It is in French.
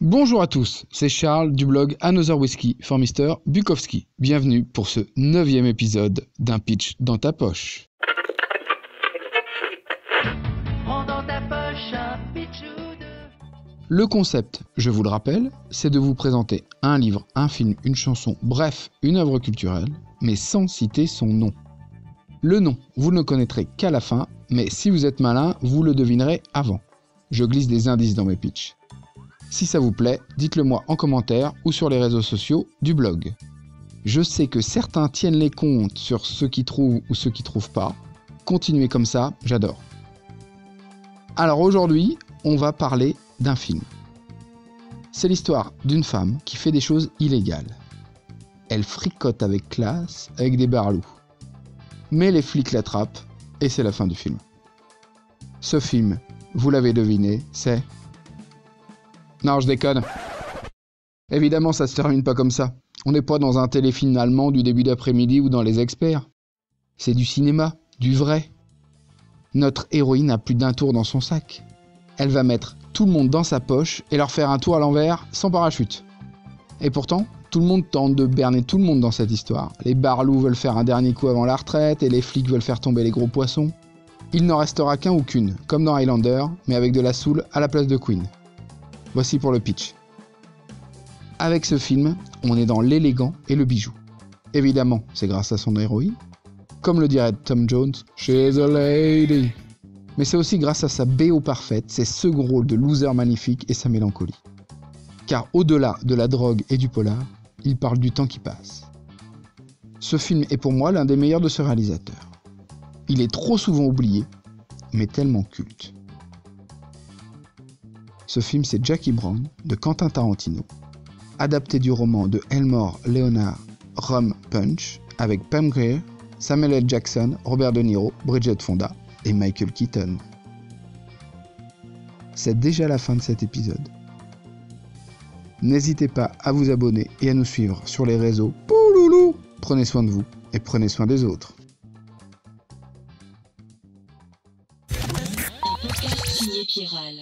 Bonjour à tous, c'est Charles du blog Another Whiskey for Mr. Bukowski. Bienvenue pour ce 9e épisode d'Un pitch dans ta poche. Le concept, je vous le rappelle, c'est de vous présenter un livre, un film, une chanson, bref, une œuvre culturelle, mais sans citer son nom. Le nom, vous ne le connaîtrez qu'à la fin, mais si vous êtes malin, vous le devinerez avant. Je glisse des indices dans mes pitchs. Si ça vous plaît, dites-le moi en commentaire ou sur les réseaux sociaux du blog. Je sais que certains tiennent les comptes sur ceux qui trouvent ou ceux qui trouvent pas. Continuez comme ça, j'adore. Alors aujourd'hui, on va parler d'un film. C'est l'histoire d'une femme qui fait des choses illégales. Elle fricote avec classe avec des barlous. Mais les flics l'attrapent et c'est la fin du film. Ce film, vous l'avez deviné, c'est... Non, je déconne. Évidemment, ça se termine pas comme ça. On n'est pas dans un téléfilm allemand du début d'après-midi ou dans Les Experts. C'est du cinéma, du vrai. Notre héroïne a plus d'un tour dans son sac. Elle va mettre tout le monde dans sa poche et leur faire un tour à l'envers sans parachute. Et pourtant, tout le monde tente de berner tout le monde dans cette histoire. Les barlous veulent faire un dernier coup avant la retraite et les flics veulent faire tomber les gros poissons. Il n'en restera qu'un ou qu'une, comme dans Highlander, mais avec de la soul à la place de Queen. Voici pour le pitch. Avec ce film, on est dans l'élégant et le bijou. Évidemment, c'est grâce à son héroïne. Comme le dirait Tom Jones, she's a lady. Mais c'est aussi grâce à sa BO parfaite, ses seconds rôles de loser magnifique et sa mélancolie. Car au-delà de la drogue et du polar, il parle du temps qui passe. Ce film est pour moi l'un des meilleurs de ce réalisateur. Il est trop souvent oublié, mais tellement culte. Ce film, c'est Jackie Brown de Quentin Tarantino, adapté du roman de Elmore Leonard Rum Punch, avec Pam Grier, Samuel L. Jackson, Robert De Niro, Bridget Fonda et Michael Keaton. C'est déjà la fin de cet épisode. N'hésitez pas à vous abonner et à nous suivre sur les réseaux. Pouloulou ! Prenez soin de vous et prenez soin des autres. Un podcast signé Piral.